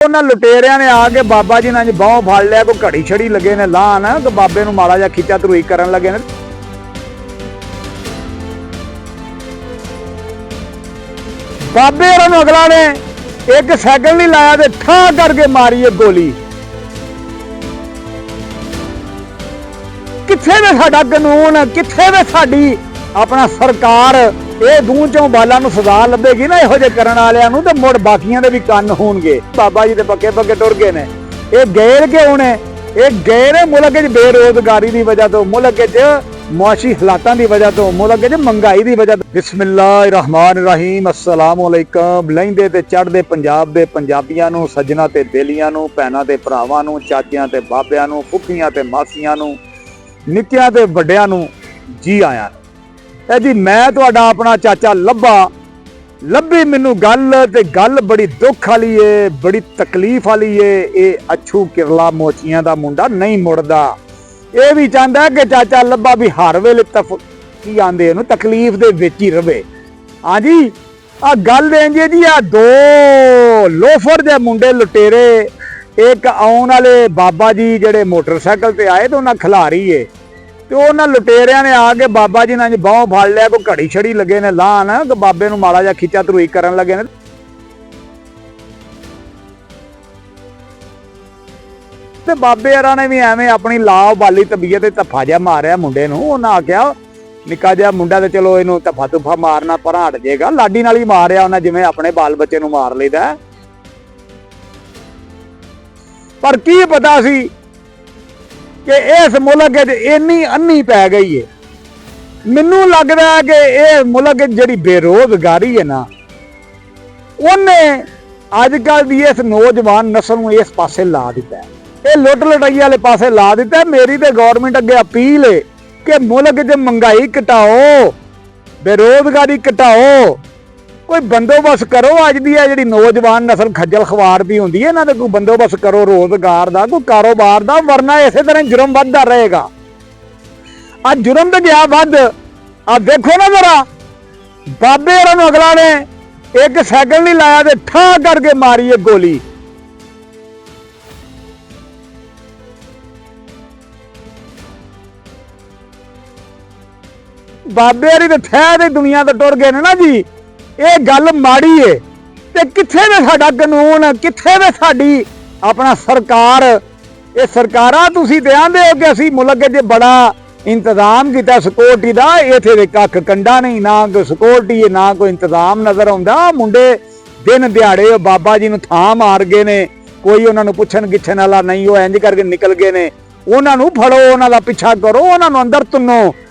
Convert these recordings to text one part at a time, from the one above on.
ਉਹਨਾਂ ਲੁਟੇਰਿਆਂ ਨੇ ਆ ਕੇ ਬਾਬਾ ਜੀ ਨਾਲ ਬਾਹੋਂ ਫੜ ਲਿਆ, ਕੋਈ ਘੜੀ ਛੜੀ ਲੱਗੇ ਨੇ ਲਾਣ ਤੇ ਬਾਬੇ ਨੂੰ ਮਾੜਾ ਜਿਹਾ ਖਿੱਚਾ ਧਰੂਈ ਕਰਨ ਲੱਗੇ ਨੇ। ਬਾਬੇ ਹੋਰਾਂ ਨੂੰ ਅਗਲਾ ਨੇ ਇੱਕ ਸਾਈਕਲ ਨਹੀਂ ਲਾਇਆ ਤੇ ਠਾਹ ਕਰਕੇ ਮਾਰੀ ਇਹ ਗੋਲੀ। ਕਿੱਥੇ ਵੇ ਸਾਡਾ ਕਾਨੂੰਨ, ਕਿੱਥੇ ਵੇ ਸਾਡੀ ਆਪਣਾ ਸਰਕਾਰ? ਇਹ ਦੂਹ ਚੋਂ ਬਾਲਾਂ ਨੂੰ ਸਜ਼ਾ ਲੱਭੇਗੀ ਨਾ ਇਹੋ ਜਿਹੇ ਕਰਨ ਵਾਲਿਆਂ ਨੂੰ, ਤੇ ਮੁੜ ਬਾਕੀਆਂ ਦੇ ਵੀ ਕੰਨ ਹੋਣਗੇ। ਬਾਬਾ ਜੀ ਦੇ ਪੱਕੇ ਪੱਕੇ ਟੁਰ ਗਏ ਨੇ। ਇਹ ਗਏ ਕਿਉਂ ਨੇ? ਇਹ ਗਏ ਨੇ ਮੁਲਕ 'ਚ ਬੇਰੋਜ਼ਗਾਰੀ ਦੀ ਵਜ੍ਹਾ ਤੋਂ, ਮੁਲਕ 'ਚ ਮੁਆਸ਼ੀ ਹਾਲਾਤਾਂ ਦੀ ਵਜ੍ਹਾ ਤੋਂ, ਮੁਲਕ 'ਚ ਮਹਿੰਗਾਈ ਦੀ ਵਜ੍ਹਾ ਤੋਂ। ਬਿਸਮਿल्लाहिर्रहमानिर्रहीम, अस्सलाम वालेकुम। ਲਹਿੰਦੇ ਤੇ ਚੜ੍ਹਦੇ ਪੰਜਾਬ ਦੇ ਪੰਜਾਬੀਆਂ ਨੂੰ, ਸੱਜਣਾ ਤੇ ਬੇਲੀਆਂ ਨੂੰ, ਭੈਣਾਂ ਤੇ ਭਰਾਵਾਂ ਨੂੰ, ਚਾਚਿਆਂ ਤੇ ਬਾਬਿਆਂ ਨੂੰ, ਫੁੱਫੀਆਂ ਤੇ ਮਾਸੀਆਂ ਨੂੰ, ਨਿੱਕਿਆਂ ਤੇ ਵੱਡਿਆਂ ਨੂੰ ਜੀ ਆਇਆਂ। ਇਹ ਜੀ ਮੈਂ ਤੁਹਾਡਾ ਆਪਣਾ ਚਾਚਾ ਲੱਭੀ ਮੈਨੂੰ ਗੱਲ, ਤੇ ਗੱਲ ਬੜੀ ਦੁੱਖ ਵਾਲੀ ਏ, ਬੜੀ ਤਕਲੀਫ ਵਾਲੀ ਏ। ਇਹ ਅੱਛੂ ਕਿਰਲਾ ਮੋਚੀਆਂ ਦਾ ਮੁੰਡਾ ਨਹੀਂ ਮੁੜਦਾ। ਇਹ ਵੀ ਚਾਹੁੰਦਾ ਕਿ ਚਾਚਾ ਲੱਭਾ ਵੀ ਹਰ ਵੇਲੇ ਕੀ ਆਂਦੇ ਇਹਨੂੰ ਤਕਲੀਫ ਦੇ ਵਿੱਚ ਹੀ ਰਵੇ। ਹਾਂਜੀ ਆ ਗੱਲ ਇੰਜ ਜੀ, ਆ ਦੋ ਲੋਫਰ ਦੇ ਮੁੰਡੇ ਲੁਟੇਰੇ ਇੱਕ ਆਉਣ ਵਾਲੇ ਬਾਬਾ ਜੀ ਜਿਹੜੇ ਮੋਟਰਸਾਈਕਲ ਤੇ ਆਏ ਤੇ ਉਹਨਾਂ ਖਿਲਾਰੀ ਏ, ਤੇ ਉਹਨਾਂ ਲੁਟੇਰਿਆਂ ਨੇ ਆ ਕੇ ਬਾਬਾ ਜੀ ਨਾਲ ਬਾਹੋਂ ਫੜ ਲਿਆ, ਕੋਈ ਘੜੀ ਛੜੀ ਲੱਗੇ ਨੇ ਲਾਣ ਤੇ ਬਾਬੇ ਨੂੰ ਮਾੜਾ ਜਿਹਾ ਖਿੱਚਾ ਧਰੂਈ ਕਰਨ ਲੱਗੇ ਨੇ। ਤੇ ਬਾਬੇ ਹਰਾਂ ਨੇ ਵੀ ਐਵੇਂ ਆਪਣੀ ਲਾਭ ਵਾਲੀ ਤਬੀਅਤ ਤੇ ਧੱਫਾ ਜਿਹਾ ਮਾਰਿਆ ਮੁੰਡੇ ਨੂੰ। ਉਹਨਾਂ ਆਖਿਆ ਨਿੱਕਾ ਜਿਹਾ ਮੁੰਡਾ ਤੇ ਚਲੋ ਇਹਨੂੰ ਧੱਫਾ ਧੁੱਫਾ ਮਾਰਨਾ ਪਰਾਂ ਹਟ ਜਾਏਗਾ, ਲਾਡੀ ਨਾਲ ਹੀ ਮਾਰਿਆ ਉਹਨਾਂ, ਜਿਵੇਂ ਆਪਣੇ ਬਾਲ ਬੱਚੇ ਨੂੰ ਮਾਰ ਲਈਦਾ। ਪਰ ਕੀ ਪਤਾ ਸੀ ਕਿ ਇਸ ਮੁਲਕ 'ਚ ਇੰਨੀ ਅੰਨੀ ਪੈ ਗਈ ਏ। ਮੈਨੂੰ ਲੱਗਦਾ ਹੈ ਕਿ ਇਹ ਮੁਲਕ ਜਿਹੜੀ ਬੇਰੋਜ਼ਗਾਰੀ ਹੈ ਨਾ, ਉਹਨੇ ਅੱਜ ਕੱਲ ਦੀ ਇਸ ਨੌਜਵਾਨ ਨਸਲ ਨੂੰ ਇਸ ਪਾਸੇ ਲਾ ਦਿੱਤਾ। ਇਹ ਲੁੱਟ ਲਟਾਈ ਵਾਲੇ ਪਾਸੇ ਲਾ ਦਿੱਤਾ। ਮੇਰੀ ਤੇ ਗੌਰਮੈਂਟ ਅੱਗੇ ਅਪੀਲ ਹੈ ਕਿ ਮੁਲਕ 'ਚ ਮਹਿੰਗਾਈ ਘਟਾਓ, ਬੇਰੋਜ਼ਗਾਰੀ ਘਟਾਓ, ਕੋਈ ਬੰਦੋਬਸਤ ਕਰੋ। ਅੱਜ ਦੀ ਆ ਜਿਹੜੀ ਨੌਜਵਾਨ ਨਸਲ ਖੱਜਲ ਖਵਾਰ ਦੀ ਹੁੰਦੀ ਹੈ, ਇਹਨਾਂ ਦਾ ਕੋਈ ਬੰਦੋਬਸਤ ਕਰੋ ਰੋਜ਼ਗਾਰ ਦਾ, ਕੋਈ ਕਾਰੋਬਾਰ ਦਾ, ਵਰਨਾ ਇਸੇ ਤਰ੍ਹਾਂ ਜੁਰਮ ਵੱਧਦਾ ਰਹੇਗਾ। ਆ ਜੁਰਮ ਤੇ ਗਿਆ ਵੱਧ। ਆ ਦੇਖੋ ਨਾ ਜਰਾ, ਬਾਬੇ ਹੋਰਾਂ ਨੂੰ ਅਗਲਾ ਨੇ ਇੱਕ ਸਾਈਕਲ ਨਹੀਂ ਲਾਇਆ ਤੇ ਠਾਹ ਕਰਕੇ ਮਾਰੀ ਇਹ ਗੋਲੀ। ਬਾਬੇ ਹਰੀ ਤੇ ਠਹਿ ਦੇ ਦੁਨੀਆ ਤੋਂ ਟੁਰ ਗਏ ਨੇ ਨਾ ਜੀ। ਇਹ ਗੱਲ ਮਾੜੀ ਏ। ਤੇ ਕਿੱਥੇ ਵੇ ਸਾਡਾ ਕਾਨੂੰਨ, ਕਿੱਥੇ ਵੇ ਸਾਡੀ ਆਪਣਾ ਸਰਕਾਰ? ਇਹ ਸਰਕਾਰਾਂ ਤੁਸੀਂ ਤੇ ਆਂਦੇ ਹੋ ਕਿ ਅਸੀਂ ਮੁਲਕ 'ਚ ਬੜਾ ਇੰਤਜ਼ਾਮ ਕੀਤਾ ਸਿਕਿਉਰਟੀ ਦਾ, ਇੱਥੇ ਦੇ ਕੱਖ ਕੰਡਾ ਨਹੀਂ, ਨਾ ਕੋਈ ਸਿਕਿਉਰਟੀ, ਨਾ ਕੋਈ ਇੰਤਜ਼ਾਮ ਨਜ਼ਰ ਆਉਂਦਾ। ਮੁੰਡੇ ਦਿਨ ਦਿਹਾੜੇ ਬਾਬਾ ਜੀ ਨੂੰ ਥਾਂ ਮਾਰ ਗਏ ਨੇ, ਕੋਈ ਉਹਨਾਂ ਨੂੰ ਪੁੱਛਣ ਗਿੱਛਣ ਵਾਲਾ ਨਹੀਂ, ਉਹ ਇੰਜ ਕਰਕੇ ਨਿਕਲ ਗਏ ਨੇ। ਉਹਨਾਂ ਨੂੰ ਫੜੋ, ਉਹਨਾਂ ਦਾ ਪਿੱਛਾ ਕਰੋ, ਉਹਨਾਂ ਨੂੰ ਅੰਦਰ ਤੁੰਨੋ।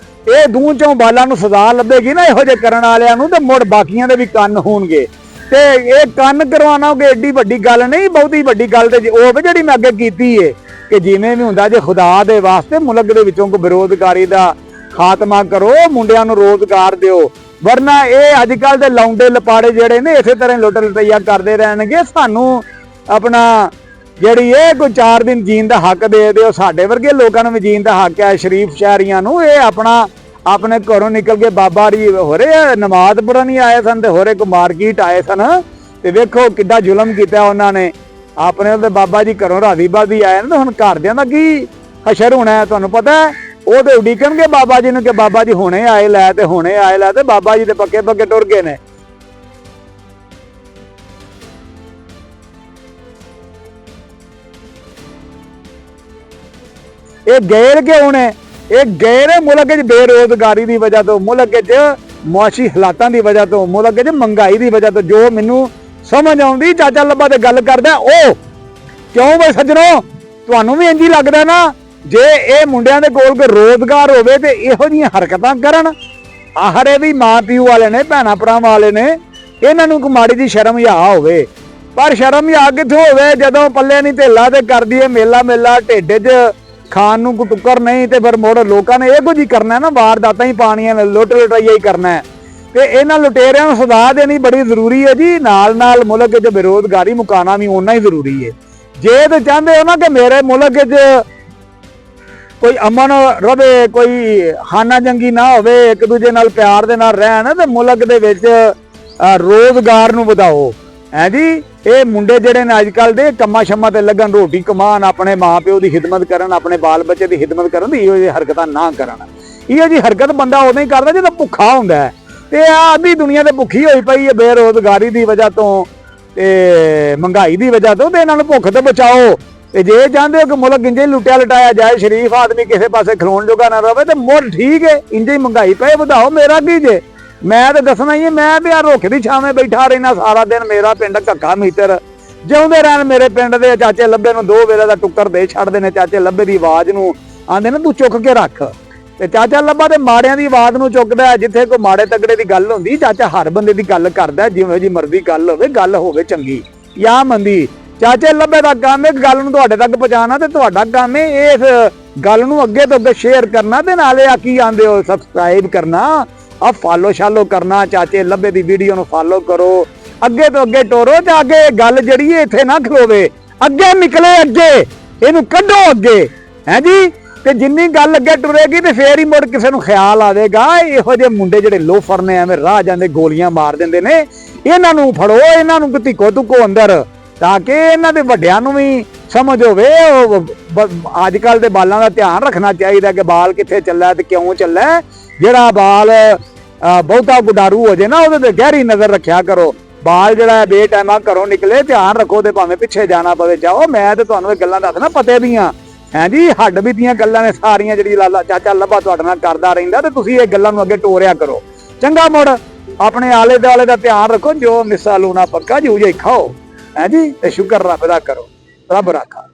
ਇਹ ਦੂਹ ਚੋਂ ਬਾਲਾਂ ਨੂੰ ਸਜ਼ਾ ਲੱਭੇਗੀ ਨਾ ਇਹੋ ਜਿਹੇ ਕਰਨ ਵਾਲਿਆਂ ਨੂੰ, ਤੇ ਮੁੜ ਬਾਕੀਆਂ ਦੇ ਵੀ ਕੰਨ ਹੋਣਗੇ। ਤੇ ਇਹ ਕੰਨ ਕਰਵਾਉਣਾ ਕਿ ਏਡੀ ਵੱਡੀ ਗੱਲ ਨਹੀਂ, ਬਹੁਤੀ ਵੱਡੀ ਗੱਲ ਤੇ ਉਹ ਜਿਹੜੀ ਮੈਂ ਅੱਗੇ ਕੀਤੀ ਏ ਕਿ ਜਿਵੇਂ ਵੀ ਹੁੰਦਾ, ਜੇ ਖੁਦਾ ਦੇ ਵਾਸਤੇ ਮੁਲਕ ਦੇ ਵਿੱਚੋਂ ਕੋਈ ਬੇਰੋਜ਼ਗਾਰੀ ਦਾ ਖਾਤਮਾ ਕਰੋ, ਮੁੰਡਿਆਂ ਨੂੰ ਰੋਜ਼ਗਾਰ ਦਿਓ, ਵਰਨਾ ਇਹ ਅੱਜ ਕੱਲ ਦੇ ਲੌਂਡੇ ਲਪਾੜੇ ਜਿਹੜੇ ਨੇ ਇਸੇ ਤਰ੍ਹਾਂ ਲੁੱਟ ਲਟਈਆ ਕਰਦੇ ਰਹਿਣਗੇ। ਸਾਨੂੰ ਆਪਣਾ ਜਿਹੜੀ ਇਹ ਕੋਈ 4 ਦਿਨ ਜੀਣ ਦਾ ਹੱਕ ਦੇ ਦਿਓ। ਸਾਡੇ ਵਰਗੇ ਲੋਕਾਂ ਨੂੰ ਵੀ ਜੀਣ ਦਾ ਹੱਕ ਹੈ, ਸ਼ਰੀਫ ਸ਼ਹਿਰੀਆਂ ਨੂੰ। ਇਹ ਆਪਣਾ ਆਪਣੇ ਘਰੋਂ ਨਿਕਲ ਕੇ ਬਾਬਾ ਰੀ ਹੋਰੇ ਨਮਾਜ਼ ਪੜ੍ਹਨ ਨਹੀਂ ਆਏ ਸਨ, ਤੇ ਹੋਰੇ ਕੋ ਮਾਰਕੀਟ ਆਏ ਸਨ, ਤੇ ਵੇਖੋ ਕਿੱਡਾ ਜ਼ੁਲਮ ਕੀਤਾ ਉਹਨਾਂ ਨੇ। ਆਪਣੇ ਉਹਦੇ ਬਾਬਾ ਜੀ ਘਰੋਂ ਰਾਜ਼ੀ ਬਾਜ਼ੀ ਆਏ ਨੇ, ਹੁਣ ਘਰਦਿਆਂ ਦਾ ਕੀ ਹਸ਼ਰ ਹੋਣਾ ਹੈ ਤੁਹਾਨੂੰ ਪਤਾ ਹੈ। ਉਹ ਤੇ ਉਡੀਕਣਗੇ ਬਾਬਾ ਜੀ ਨੂੰ ਕਿ ਬਾਬਾ ਜੀ ਹੁਣੇ ਆਏ ਲੈ, ਤੇ ਹੁਣੇ ਆਏ ਲੈ, ਤੇ ਬਾਬਾ ਜੀ ਦੇ ਪੱਕੇ ਪੱਕੇ ਟੁਰ ਗਏ ਨੇ। ਇਹ ਗਏ ਕਿਉਂ ਨੇ? ਇਹ ਗਏ ਨੇ ਮੁਲਕ 'ਚ ਬੇਰੋਜ਼ਗਾਰੀ ਦੀ ਵਜ੍ਹਾ ਤੋਂ, ਮੁਲਕ 'ਚ ਮੁਆਸ਼ੀ ਹਾਲਾਤਾਂ ਦੀ ਵਜ੍ਹਾ ਤੋਂ, ਮੁਲਕ 'ਚ ਮਹਿੰਗਾਈ ਦੀ ਵਜ੍ਹਾ ਤੋਂ। ਜੋ ਮੈਨੂੰ ਸਮਝ ਆਉਂਦੀ ਚਾਚਾ ਲੱਭਾ ਤੇ ਗੱਲ ਕਰਦਾ ਉਹ ਕਿਉਂ ਬਈ ਸੱਜਣੋ, ਤੁਹਾਨੂੰ ਵੀ ਇੰਝ ਹੀ ਲੱਗਦਾ ਨਾ? ਜੇ ਇਹ ਮੁੰਡਿਆਂ ਦੇ ਕੋਲ ਕੋਈ ਰੋਜ਼ਗਾਰ ਹੋਵੇ ਤੇ ਇਹੋ ਜਿਹੀਆਂ ਹਰਕਤਾਂ ਕਰਨ। ਆਹਰੇ ਵੀ ਮਾਂ ਪਿਓ ਵਾਲੇ ਨੇ, ਭੈਣਾਂ ਭਰਾਵਾਂ ਵਾਲੇ ਨੇ, ਇਹਨਾਂ ਨੂੰ ਕੋਈ ਮਾੜੀ ਜਿਹੀ ਸ਼ਰਮ ਹਿਆ ਹੋਵੇ। ਪਰ ਸ਼ਰਮ ਹਿਆ ਕਿੱਥੋਂ ਹੋਵੇ ਜਦੋਂ ਪੱਲੇ ਨਹੀਂ ਧੇਲਾ ਤੇ ਕਰਦੀ ਏ ਮੇਲਾ ਮੇਲਾ, ਢਿੱਡ 'ਚ ਖਾਣ ਨੂੰ ਕੋਈ ਟੁੱਕਰ ਨਹੀਂ, ਤੇ ਫਿਰ ਮੁੜ ਲੋਕਾਂ ਨੇ ਇਹ ਕੁਝ ਹੀ ਕਰਨਾ ਨਾ, ਵਾਰਦਾਤਾਂ ਹੀ ਪਾਣੀਆਂ ਨੇ, ਲੁੱਟ ਲਟਾਈਆ ਹੀ ਕਰਨਾ। ਤੇ ਇਹਨਾਂ ਲੁਟੇਰਿਆਂ ਨੂੰ ਸਜ਼ਾ ਦੇਣੀ ਬੜੀ ਜ਼ਰੂਰੀ ਹੈ ਜੀ। ਨਾਲ ਨਾਲ ਮੁਲਕ 'ਚ ਬੇਰੋਜ਼ਗਾਰੀ ਮੁਕਾਉਣਾ ਵੀ ਓਨਾ ਹੀ ਜ਼ਰੂਰੀ ਹੈ। ਜੇ ਤੇ ਚਾਹੁੰਦੇ ਹੋ ਨਾ ਕਿ ਮੇਰੇ ਮੁਲਕ 'ਚ ਕੋਈ ਅਮਨ ਰਵੇ, ਕੋਈ ਹਾਨਾ ਜੰਗੀ ਨਾ ਹੋਵੇ, ਇੱਕ ਦੂਜੇ ਨਾਲ ਪਿਆਰ ਦੇ ਨਾਲ ਰਹਿਣ, ਤੇ ਮੁਲਕ ਦੇ ਵਿੱਚ ਰੋਜ਼ਗਾਰ ਨੂੰ ਵਧਾਓ। ਹੈ ਜੀ। ਇਹ ਮੁੰਡੇ ਜਿਹੜੇ ਨੇ ਅੱਜ ਕੱਲ ਦੇ ਕੰਮਾਂ ਸ਼ੰਮਾਂ ਤੇ ਲੱਗਣ, ਰੋਟੀ ਕਮਾਉਣ, ਆਪਣੇ ਮਾਪਿਓ ਦੀ ਖਿਦਮਤ ਕਰਨ, ਆਪਣੇ ਬਾਲ ਬੱਚੇ ਦੀ ਖਿਦਮਤ ਕਰਨ, ਇਹੋ ਜਿਹੀ ਹਰਕਤਾਂ ਨਾ ਕਰਨ। ਇਹੋ ਜਿਹੀ ਹਰਕਤ ਬੰਦਾ ਉਦੋਂ ਹੀ ਕਰਦਾ ਜਦੋਂ ਭੁੱਖਾ ਹੁੰਦਾ ਹੈ। ਤੇ ਆ ਅੱਧੀ ਦੁਨੀਆ ਤੇ ਭੁੱਖੀ ਹੋਈ ਪਈ ਹੈ ਬੇਰੁਜ਼ਗਾਰੀ ਦੀ ਵਜ੍ਹਾ ਤੋਂ ਤੇ ਮਹਿੰਗਾਈ ਦੀ ਵਜ੍ਹਾ ਤੋਂ। ਤੇ ਇਹਨਾਂ ਨੂੰ ਭੁੱਖ ਤੋਂ ਬਚਾਓ। ਤੇ ਜੇ ਚਾਹੁੰਦੇ ਹੋ ਕਿ ਮੁਲਕ ਇੰਜੇ ਲੁੱਟਿਆ ਲਟਾਇਆ ਜਾਏ, ਸ਼ਰੀਫ ਆਦਮੀ ਕਿਸੇ ਪਾਸੇ ਖਲੋਣ ਜੋਗਾ ਨਾ ਰਵੇ, ਤੇ ਮੁੱਲ ਠੀਕ ਹੈ, ਇੰਜੇ ਹੀ ਮਹਿੰਗਾਈ ਪਏ ਵਧਾਓ। ਮੇਰਾ ਕੀ ਜੇ, ਮੈਂ ਤਾਂ ਦੱਸਣਾ ਹੀ ਹੈ, ਮੈਂ ਤੇ ਆ ਰੁੱਖ ਦੀ ਛਾਵੇਂ ਬੈਠਾ ਰਹਿਣਾ ਸਾਰਾ ਦਿਨ। ਮੇਰਾ ਪਿੰਡ ਕੱਕਾ ਮੀਟਰ, ਜਿਉਂਦੇ ਰਹਿਣ ਮੇਰੇ ਪਿੰਡ ਦੇ ਚਾਚੇ ਲੱਭੇ ਨੂੰ 2 ਵੇਲੇ ਦਾ ਟੁੱਕਰ ਦੇ ਛੱਡਦੇ ਨੇ। ਚਾਚੇ ਲੱਭੇ ਦੀ ਆਵਾਜ਼ ਨੂੰ ਆਂਦੇ ਨੇ ਤੂੰ ਚੁੱਕ ਕੇ ਰੱਖ, ਤੇ ਚਾਚਾ ਲੱਭਾ ਤੇ ਮਾੜਿਆਂ ਦੀ ਆਵਾਜ਼ ਨੂੰ ਚੁੱਕਦਾ। ਜਿੱਥੇ ਕੋਈ ਮਾੜੇ ਤਗੜੇ ਦੀ ਗੱਲ ਹੁੰਦੀ, ਚਾਚਾ ਹਰ ਬੰਦੇ ਦੀ ਗੱਲ ਕਰਦਾ, ਜਿਵੇਂ ਜੀ ਮਰਜ਼ੀ ਗੱਲ ਹੋਵੇ ਚੰਗੀ ਜਾਂ ਮੰਦੀ। ਚਾਚੇ ਲੱਭੇ ਦਾ ਕੰਮ ਹੈ ਗੱਲ ਨੂੰ ਤੁਹਾਡੇ ਤੱਕ ਪਹੁੰਚਾਉਣਾ, ਤੇ ਤੁਹਾਡਾ ਕੰਮ ਹੈ ਇਸ ਗੱਲ ਨੂੰ ਅੱਗੇ ਤੋਂ ਅੱਗੇ ਸ਼ੇਅਰ ਕਰਨਾ, ਤੇ ਨਾਲੇ ਆ ਕੀ ਆਂਦੇ ਹੋ ਸਬਸਕ੍ਰਾਈਬ ਕਰਨਾ, ਆ ਫਾਲੋ ਸ਼ਾਲੋ ਕਰਨਾ। ਚਾਚੇ ਲੱਭੇ ਦੀ ਵੀਡੀਓ ਨੂੰ ਫਾਲੋ ਕਰੋ, ਅੱਗੇ ਤੋਂ ਅੱਗੇ ਟੋਰੋ, ਤੇ ਅੱਗੇ ਗੱਲ ਜਿਹੜੀ ਹੈ ਇੱਥੇ ਨਾ ਖਲੋਵੇ, ਅੱਗੇ ਨਿਕਲੇ, ਅੱਗੇ ਇਹਨੂੰ ਕੱਢੋ ਅੱਗੇ, ਹੈ ਜੀ। ਤੇ ਜਿੰਨੀ ਗੱਲ ਅੱਗੇ ਟੁਰੇਗੀ ਤੇ ਫੇਰ ਹੀ ਮੁੜ ਕਿਸੇ ਨੂੰ ਖਿਆਲ ਆਵੇਗਾ ਇਹੋ ਜਿਹੇ ਮੁੰਡੇ ਜਿਹੜੇ ਲੋਫਰ ਨੇ, ਐਵੇਂ ਰਾਹ ਜਾਂਦੇ ਗੋਲੀਆਂ ਮਾਰ ਦਿੰਦੇ ਨੇ, ਇਹਨਾਂ ਨੂੰ ਫੜੋ, ਇਹਨਾਂ ਨੂੰ ਧਿੱਕੋ ਧੁੱਕੋ ਅੰਦਰ, ਤਾਂ ਕਿ ਇਹਨਾਂ ਦੇ ਵੱਡਿਆਂ ਨੂੰ ਵੀ ਸਮਝ ਹੋਵੇ। ਅੱਜ ਕੱਲ ਦੇ ਬਾਲਾਂ ਦਾ ਧਿਆਨ ਰੱਖਣਾ ਚਾਹੀਦਾ ਕਿ ਬਾਲ ਕਿੱਥੇ ਚੱਲਿਆ ਤੇ ਕਿਉਂ ਚੱਲਿਆ। ਜਿਹੜਾ ਬਾਲ ਬਹੁਤਾ ਗੁਡਾਰੂ ਹੋ ਜੇ ਨਾ, ਉਹਦੇ ਤੇ ਗਹਿਰੀ ਨਜ਼ਰ ਰੱਖਿਆ ਕਰੋ। ਬਾਲ ਜਿਹੜਾ ਬੇਟਾਈਮਾ ਘਰੋਂ ਨਿਕਲੇ ਧਿਆਨ ਰੱਖੋ, ਤੇ ਭਾਵੇਂ ਪਿੱਛੇ ਜਾਣਾ ਪਵੇ ਜਾਓ। ਮੈਂ ਤੇ ਤੁਹਾਨੂੰ ਇਹ ਗੱਲਾਂ ਦੱਸਣਾ ਪਤੇ ਦੀਆਂ, ਹੈ ਜੀ, ਹੱਡ ਬੀਤੀਆਂ ਗੱਲਾਂ ਨੇ ਸਾਰੀਆਂ, ਜਿਹੜੀ ਲਾਲਾ ਚਾਚਾ ਲੱਭਾ ਤੁਹਾਡੇ ਨਾਲ ਕਰਦਾ ਰਹਿੰਦਾ। ਤੇ ਤੁਸੀਂ ਇਹ ਗੱਲਾਂ ਨੂੰ ਅੱਗੇ ਟੋਰਿਆ ਕਰੋ, ਚੰਗਾ। ਮੁੜ ਆਪਣੇ ਆਲੇ ਦੁਆਲੇ ਦਾ ਧਿਆਨ ਰੱਖੋ, ਜੋ ਮਿੱਸਾ ਲੂਣਾ ਪੱਕਾ ਜੂ ਜੇ ਖਾਓ, ਹੈ ਜੀ। ਤੇ ਸ਼ੁਕਰ ਰੱਬ ਦਾ ਕਰੋ, ਰੱਬ ਰਾਖਾ।